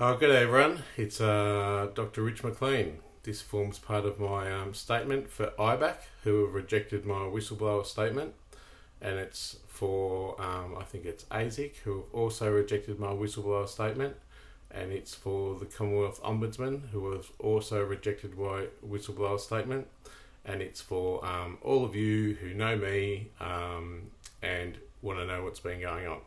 Good day, everyone. It's Dr. Rich Mclean. This forms part of my statement for IBAC, who have rejected my whistleblower statement, and it's for I think it's ASIC, who have also rejected my whistleblower statement, and it's for the Commonwealth Ombudsman, who have also rejected my whistleblower statement, and it's for all of you who know me and want to know what's been going on.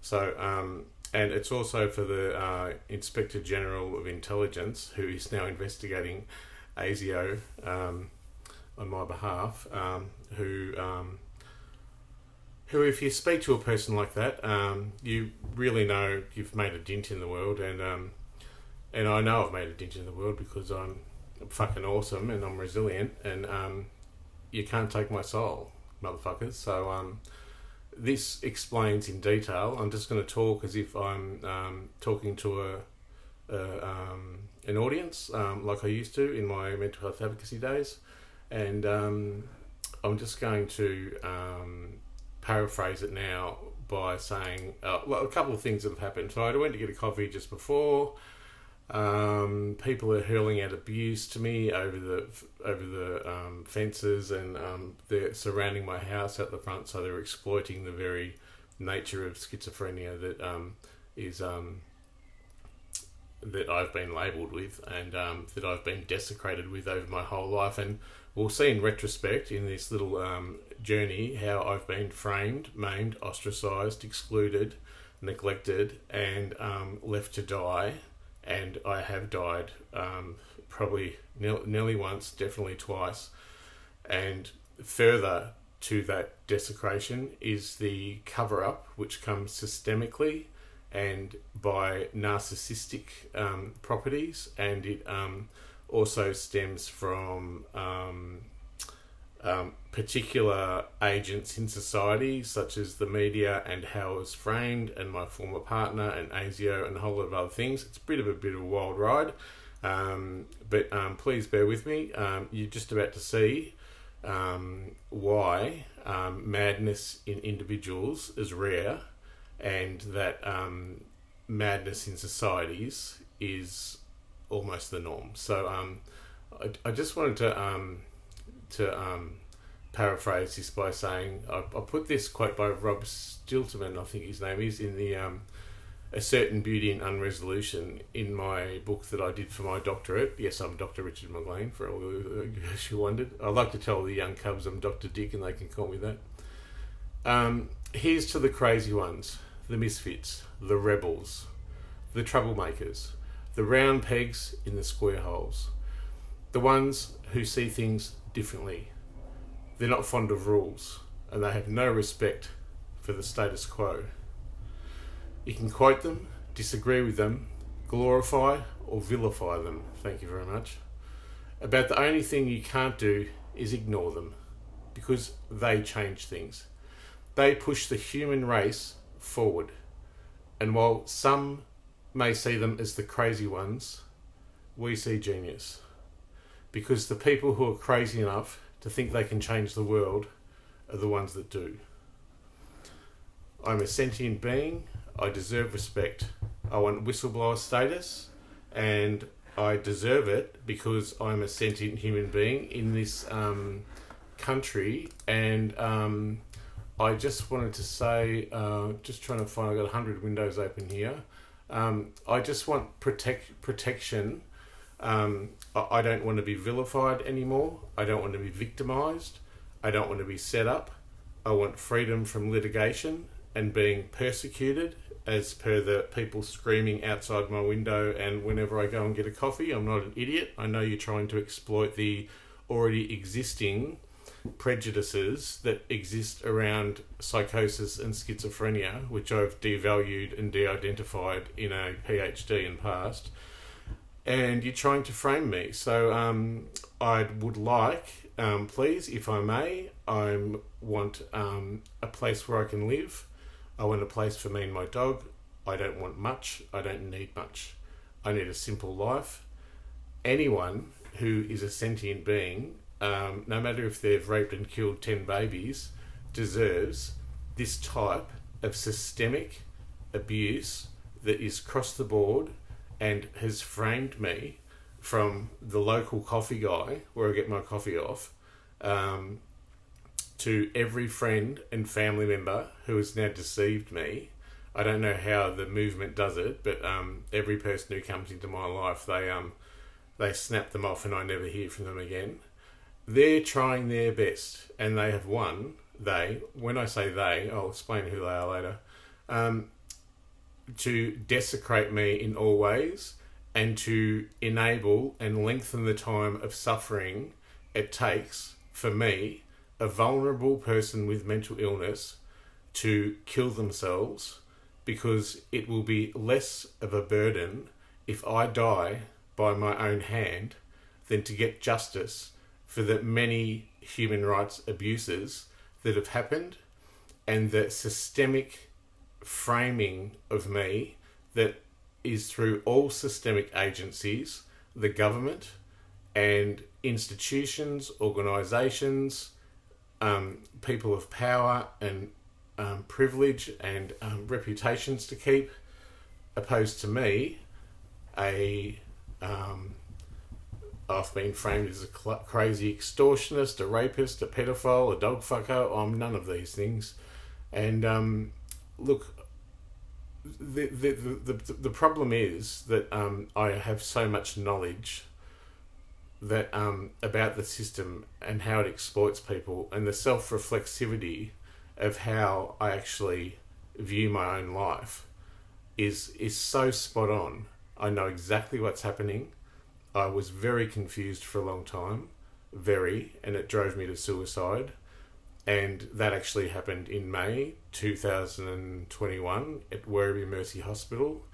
So. And it's also for the Inspector General of Intelligence, who is now investigating ASIO on my behalf, who if you speak to a person like that, you really know you've made a dent in the world, and I know I've made a dent in the world because I'm fucking awesome and I'm resilient, and you can't take my soul, motherfuckers. So this explains in detail. I'm just going to talk as if I'm talking to an audience, like I used to in my mental health advocacy days, and I'm just going to paraphrase it now by saying a couple of things that have happened. So I went to get a coffee just before. People are hurling out abuse to me over the fences, and they're surrounding my house at the front, so they're exploiting the very nature of schizophrenia that I've been labelled with, and that I've been desecrated with over my whole life. And we'll see in retrospect in this little journey how I've been framed, maimed, ostracised, excluded, neglected, and left to die. And I have died probably nearly once, definitely twice. And further to that desecration is the cover-up, which comes systemically and by narcissistic properties, and it also stems from particular agents in society, such as the media and how it was framed, and my former partner and ASIO and a whole lot of other things. It's a bit of a wild ride, but please bear with me. You're just about to see why madness in individuals is rare, and that madness in societies is almost the norm. So I just wanted to paraphrase this by saying, I put this quote by Rob Stiltman, I think his name is, in the A Certain Beauty in Unresolution, in my book that I did for my doctorate. Yes, I'm Dr. Richard Mclean, for all who wondered. I like to tell the young cubs I'm Dr. Dick, and they can call me that. Here's to the crazy ones, the misfits, the rebels, the troublemakers, the round pegs in the square holes, the ones who see things differently. They're not fond of rules, and they have no respect for the status quo. You can quote them, disagree with them, glorify or vilify them, thank you very much. About the only thing you can't do is ignore them, because they change things. They push the human race forward, and while some may see them as the crazy ones, we see genius. Because the people who are crazy enough to think they can change the world are the ones that do. I'm a sentient being. I deserve respect. I want whistleblower status, and I deserve it because I'm a sentient human being in this country. And I just wanted to say, just trying to find, I've got 100 windows open here. I just want protection. I don't want to be vilified anymore. I don't want to be victimised. I don't want to be set up. I want freedom from litigation and being persecuted, as per the people screaming outside my window and whenever I go and get a coffee. I'm not an idiot. I know you're trying to exploit the already existing prejudices that exist around psychosis and schizophrenia, which I've devalued and de-identified in a PhD in past. And you're trying to frame me. So I would like, please, if I may, I want a place where I can live. I want a place for me and my dog. I don't want much. I don't need much. I need a simple life. Anyone who is a sentient being, no matter if they've raped and killed 10 babies, deserves this type of systemic abuse that is across the board and has framed me from the local coffee guy where I get my coffee off, to every friend and family member who has now deceived me. I don't know how the movement does it, but every person who comes into my life, they snap them off and I never hear from them again. They're trying their best, and they have won. When I say they, I'll explain who they are later, to desecrate me in all ways and to enable and lengthen the time of suffering it takes for me, a vulnerable person with mental illness, to kill themselves, because it will be less of a burden if I die by my own hand than to get justice for the many human rights abuses that have happened and the systemic framing of me that is through all systemic agencies, the government and institutions, organisations, people of power and privilege and reputations to keep, opposed to me, I've been framed as a crazy extortionist, a rapist, a pedophile, a dog fucker. I'm none of these things. And look, the problem is that I have so much knowledge that about the system and how it exploits people, and the self-reflexivity of how I actually view my own life is so spot on. I know exactly what's happening. I was very confused for a long time, and it drove me to suicide. And that actually happened in May 2021 at Werribee Mercy Hospital.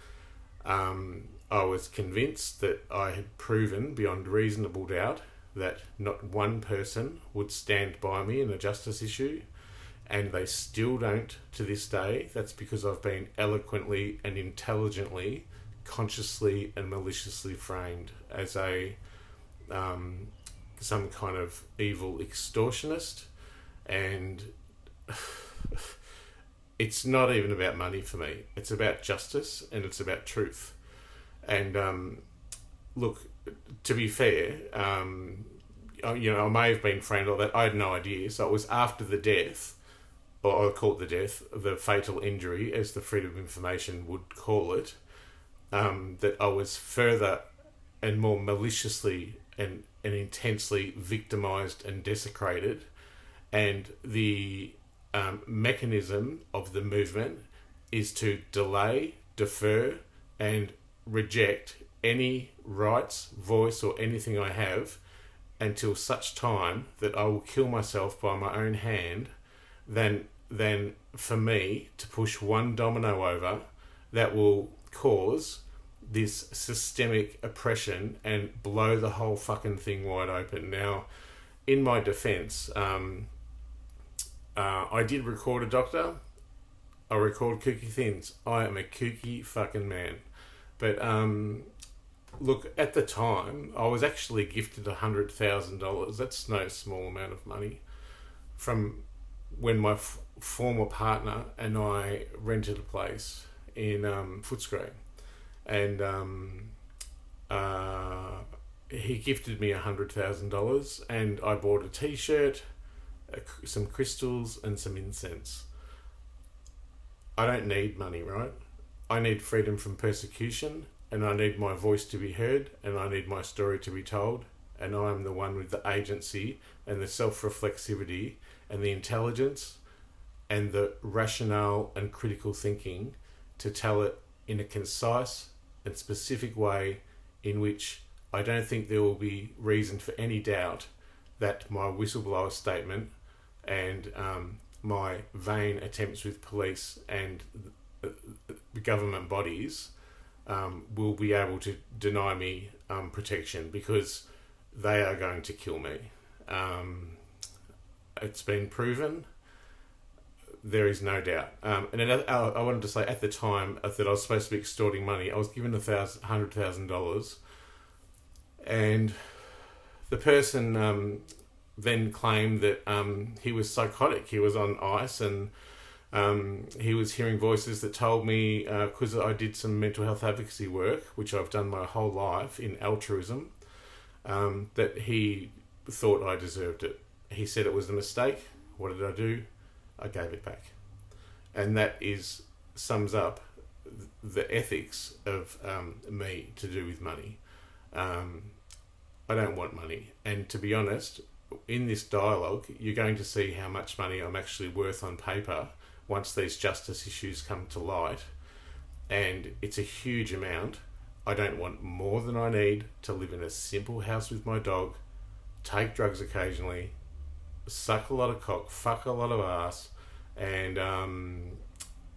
I was convinced that I had proven beyond reasonable doubt that not one person would stand by me in a justice issue, and they still don't to this day. That's because I've been eloquently and intelligently, consciously and maliciously framed as some kind of evil extortionist. And it's not even about money for me. It's about justice and it's about truth. And look, to be fair, I may have been framed all that. I had no idea. So it was after the death, or I call it the death, the fatal injury, as the Freedom of Information would call it, that I was further and more maliciously and intensely victimised and desecrated. And the mechanism of the movement is to delay, defer, and reject any rights, voice, or anything I have until such time that I will kill myself by my own hand, than for me to push one domino over that will cause this systemic oppression and blow the whole fucking thing wide open. Now, in my defence, I did record a doctor. I record kooky things. I am a kooky fucking man. But look, at the time, I was actually gifted $100,000. That's no small amount of money. From when my former partner and I rented a place in Footscray. And he gifted me $100,000, and I bought a t-shirt, some crystals and some incense. I don't need money, right? I need freedom from persecution, and I need my voice to be heard, and I need my story to be told, and I am the one with the agency and the self-reflexivity and the intelligence and the rationale and critical thinking to tell it in a concise and specific way in which I don't think there will be reason for any doubt that my whistleblower statement and my vain attempts with police and the government bodies will be able to deny me protection, because they are going to kill me. It's been proven. There is no doubt. And I wanted to say, at the time that I was supposed to be extorting money, I was given $100,000, and the person then claimed that he was psychotic. He was on ice, and He was hearing voices that told me, because I did some mental health advocacy work, which I've done my whole life in altruism, that he thought I deserved it. He said it was a mistake. What did I do? I gave it back. And that sums up the ethics of me to do with money. I don't want money. And to be honest, in this dialogue, you're going to see how much money I'm actually worth on paper once these justice issues come to light. And it's a huge amount. I don't want more than I need to live in a simple house with my dog, take drugs occasionally, suck a lot of cock, fuck a lot of ass, and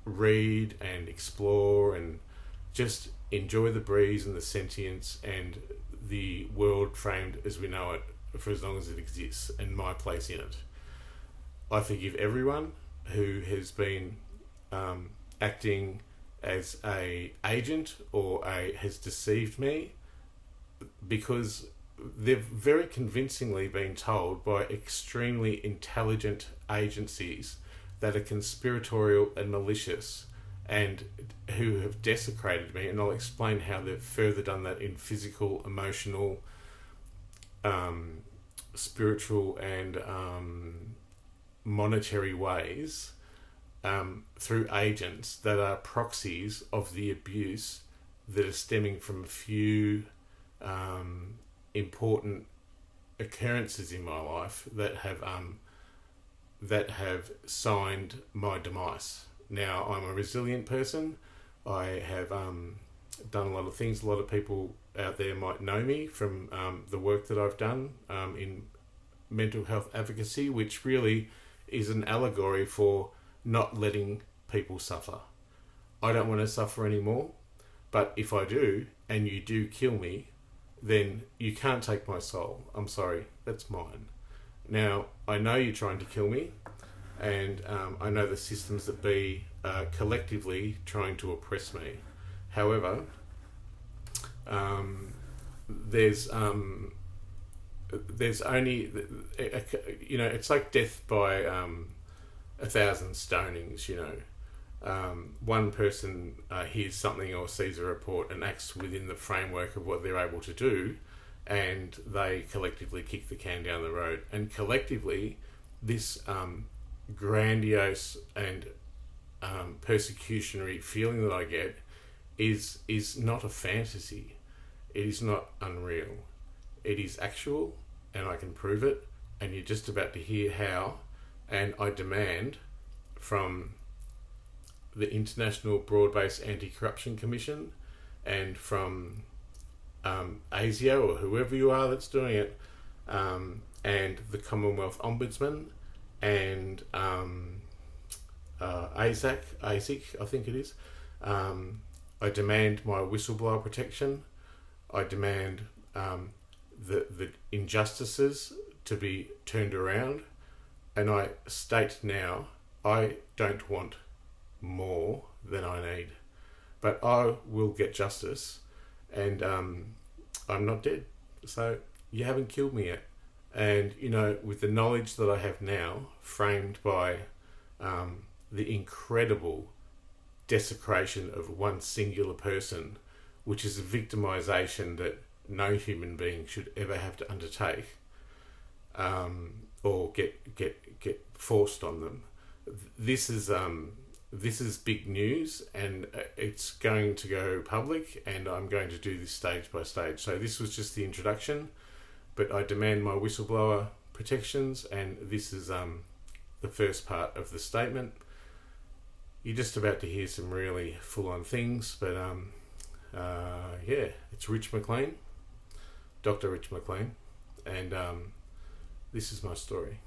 read and explore and just enjoy the breeze and the sentience and the world framed as we know it for as long as it exists and my place in it. I forgive everyone who has been acting as a agent or has deceived me, because they've very convincingly been told by extremely intelligent agencies that are conspiratorial and malicious and who have desecrated me, and I'll explain how they've further done that in physical, emotional, spiritual and monetary ways, through agents that are proxies of the abuse that are stemming from a few important occurrences in my life that have signed my demise. Now, I'm a resilient person. I have done a lot of things. A lot of people out there might know me from the work that I've done in mental health advocacy, which really is an allegory for not letting people suffer. I don't want to suffer anymore, but if I do, and you do kill me, then you can't take my soul. I'm sorry, that's mine. Now, I know you're trying to kill me, and I know the systems that be collectively trying to oppress me. However, there's only, it's like death by 1,000 stonings, one person hears something or sees a report and acts within the framework of what they're able to do, and they collectively kick the can down the road. And collectively, this grandiose and persecutionary feeling that I get is not a fantasy. It is not unreal. It is actual, and I can prove it, and you're just about to hear how. And I demand from the International Broad-Based Anti-Corruption Commission and from ASIO or whoever you are that's doing it, and the Commonwealth Ombudsman and ASIC, I think it is. I demand my whistleblower protection. I demand the injustices to be turned around. And I state now, I don't want more than I need. But I will get justice, and I'm not dead. So you haven't killed me yet. And, with the knowledge that I have now, framed by the incredible desecration of one singular person, which is a victimization that no human being should ever have to undertake, or get forced on them. This is big news, and it's going to go public, and I'm going to do this stage by stage. So this was just the introduction, but I demand my whistleblower protections, and this is the first part of the statement. You're just about to hear some really full-on things, but it's Rich Mclean, Dr. Rich Mclean, and this is my story.